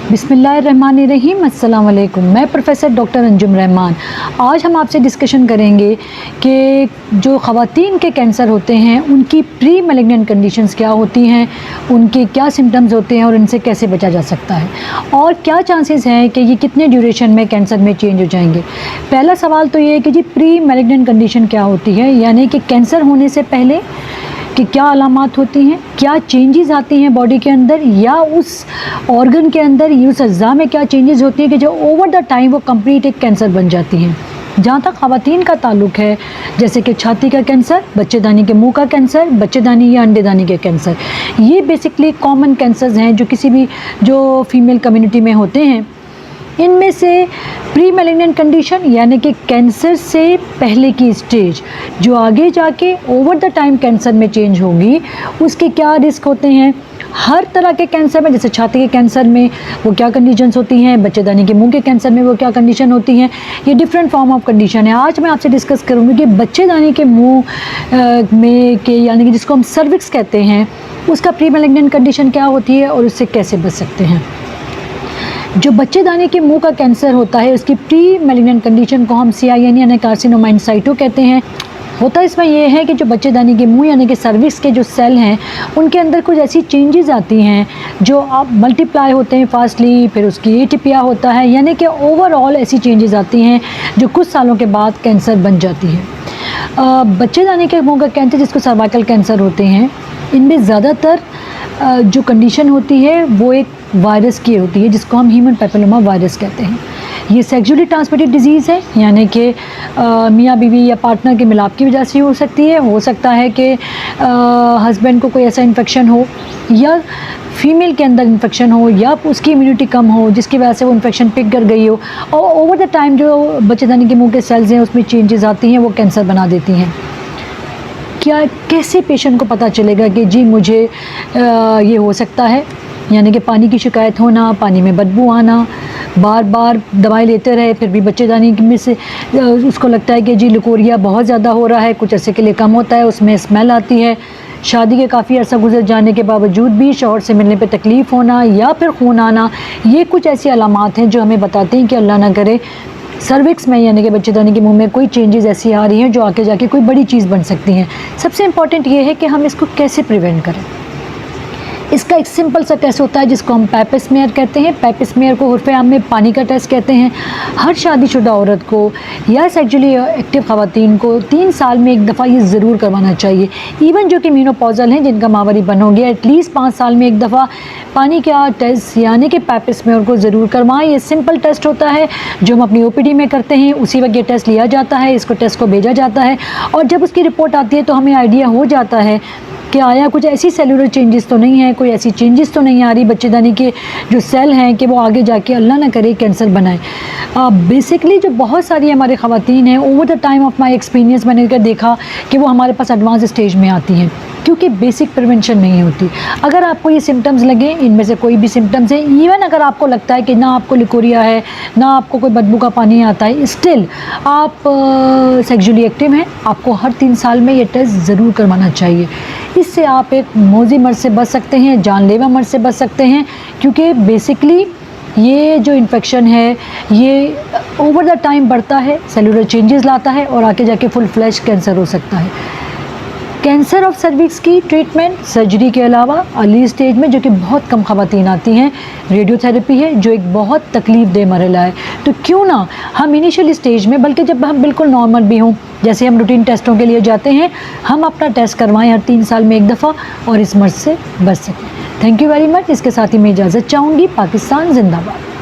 बिस्मिल्लाहिर्रहमानिर्रहीम। अस्सलाम वालेकुम। मैं प्रोफेसर डॉक्टर अंजुम रहमान। आज हम आपसे डिस्कशन करेंगे कि जो ख़वातीन के कैंसर होते हैं उनकी प्री मैलिग्नेंट कंडीशंस क्या होती हैं, उनके क्या सिम्टम्स होते हैं और इनसे कैसे बचा जा सकता है, और क्या चांसेस हैं कि ये कितने ड्यूरेशन में कैंसर में चेंज हो जाएंगे। पहला सवाल तो ये है कि जी प्री मैलिग्नेंट कंडीशन क्या होती है, यानी कि कैंसर होने से पहले कि क्या अलामात होती हैं, क्या चेंजेस आती हैं बॉडी के अंदर या उस ऑर्गन के अंदर, उस अज़्ज़ा में क्या चेंजेस होती हैं कि जो ओवर द टाइम वो कंप्लीट एक कैंसर बन जाती हैं। जहाँ तक ख़वातीन का ताल्लुक़ है, जैसे कि छाती का कैंसर, बच्चेदानी के मुंह का कैंसर, बच्चेदानी या अंडेदानी के कैंसर, ये बेसिकली कॉमन कैंसर्स हैं जो किसी भी जो फीमेल कम्युनिटी में होते हैं। इनमें से प्री मैलिग्नेंट कंडीशन यानी कि कैंसर से पहले की स्टेज जो आगे जाके ओवर द टाइम कैंसर में चेंज होगी, उसके क्या रिस्क होते हैं। हर तरह के कैंसर में, जैसे छाती के कैंसर में वो क्या कंडीशंस होती हैं, बच्चेदानी के मुंह के कैंसर में वो क्या कंडीशन होती हैं, ये डिफरेंट फॉर्म ऑफ कंडीशन है। आज मैं आपसे डिस्कस करूँगी कि बच्चेदानी के मुंह में के यानी कि जिसको हम सर्विक्स कहते हैं, उसका प्री मैलिग्नेंट कंडीशन क्या होती है और उससे कैसे बच सकते हैं। जो बच्चेदानी के मुंह का कैंसर होता है उसकी प्री मैलिग्नेंट कंडीशन को हम CIN यानी कार्सिनोमा इन साइटो कहते हैं। होता इसमें यह है कि जो बच्चेदानी के मुंह यानी कि सर्विक्स के जो सेल हैं उनके अंदर कुछ ऐसी चेंजेस आती हैं जो अब मल्टीप्लाई होते हैं फास्टली, फिर उसकी एटिपिया होता है, यानी कि ओवरऑल ऐसी चेंजेस आती हैं जो कुछ सालों के बाद कैंसर बन जाती है। बच्चेदानी के मुंह का कैंसर जिसको सर्वाइकल कैंसर होते हैं, इनमें ज़्यादातर जो कंडीशन होती है वो एक वायरस की होती है जिसको हम ह्यूमन पैपिलोमा वायरस कहते हैं। ये सेक्सुअली ट्रांसमिटेड डिजीज़ है, यानी कि मियाँ बीवी या पार्टनर के मिलाप की वजह से हो सकती है। हो सकता है कि हस्बैंड को कोई ऐसा इन्फेक्शन हो या फीमेल के अंदर इन्फेक्शन हो या उसकी इम्यूनिटी कम हो जिसकी वजह से वो इन्फेक्शन पिक कर गई हो, और ओवर द टाइम जो बच्चेदानी के मुंह के सेल्स हैं उसमें चेंजेस आती हैं, वो कैंसर बना देती हैं। क्या कैसे पेशेंट को पता चलेगा कि जी मुझे ये हो सकता है, यानी कि पानी की शिकायत होना, पानी में बदबू आना, बार बार दवाई लेते रहे फिर भी बच्चेदानी में से उसको लगता है कि जी लिकोरिया बहुत ज़्यादा हो रहा है, कुछ अरसे के लिए कम होता है, उसमें स्मेल आती है। शादी के काफ़ी अर्सा गुजर जाने के बावजूद भी शौहर से मिलने पे तकलीफ़ होना या फिर खून आना, ये कुछ ऐसी अलामात हैं जो हमें बताते हैं कि अल्लाह ना करे सर्विक्स में यानी कि बच्चेदानी के मुंह में कोई चेंजेस ऐसी आ रही हैं जो आके जाके कोई बड़ी चीज़ बन सकती हैं। सबसे इम्पॉर्टेंट ये है कि हम इसको कैसे प्रिवेंट करें। इसका एक सिंपल सा टेस्ट होता है जिसको हम पैपिस्मेयर कहते हैं। पैपिस्मेयर को उर्फ़े आम में पानी का टेस्ट कहते हैं। हर शादीशुदा औरत को या सेक्सुअली एक्टिव ख़वातीन को 3 साल में एक दफ़ा ये ज़रूर करवाना चाहिए। इवन जो कि मेनोपॉज़ल हैं जिनका मावरी बन हो गया, एटलीस्ट 5 साल में एक दफ़ा पानी का टेस्ट यानी कि पैपिस्मेयर को ज़रूर करवाएं। ये सिंपल टेस्ट होता है जो हम अपनी OPD में करते हैं, उसी वक्त ये टेस्ट लिया जाता है, इसको टेस्ट को भेजा जाता है और जब उसकी रिपोर्ट आती है तो हमें आइडिया हो जाता है कि आया कुछ ऐसी सेलुलर चेंजेस तो नहीं है, कोई ऐसी चेंजेस तो नहीं आ रही बच्चेदानी के जो सेल हैं कि वो आगे जाके अल्लाह ना करे कैंसर बनाए। बेसिकली जो बहुत सारी हमारे ख़वातीन हैं, over the time of my experience मैंने देखा कि वो हमारे पास एडवांस स्टेज में आती हैं क्योंकि बेसिक प्रिवेंशन नहीं होती। अगर आपको ये सिम्टम्स लगे, इनमें से कोई भी सिम्टम्स है, इवन अगर आपको लगता है कि ना आपको लिकोरिया है ना आपको कोई बदबू का पानी आता है, स्टिल आप सेक्सुअली एक्टिव हैं, आपको हर 3 साल में ये टेस्ट ज़रूर करवाना चाहिए। इससे आप एक मौजी मर्ज़ से बच सकते हैं, जानलेवा मर्ज़ से बच सकते हैं, क्योंकि बेसिकली ये जो इन्फेक्शन है ये ओवर द टाइम बढ़ता है, सेलुलर चेंजेस लाता है और आके जाके फुल फ्लैश कैंसर हो सकता है। कैंसर ऑफ सर्विक्स की ट्रीटमेंट सर्जरी के अलावा अर्ली स्टेज में, जो कि बहुत कम ख़वातीन आती हैं, रेडियोथेरेपी है जो एक बहुत तकलीफ़ दे मरहला है। तो क्यों ना हम इनिशियल स्टेज में, बल्कि जब हम बिल्कुल नॉर्मल भी हों, जैसे हम रूटीन टेस्टों के लिए जाते हैं, हम अपना टेस्ट करवाएं हर 3 साल में एक दफ़ा और इस मर्ज़ से बच सकें। Thank you very much. इसके साथ ही मैं इजाज़त चाहूँगी। पाकिस्तान जिंदाबाद।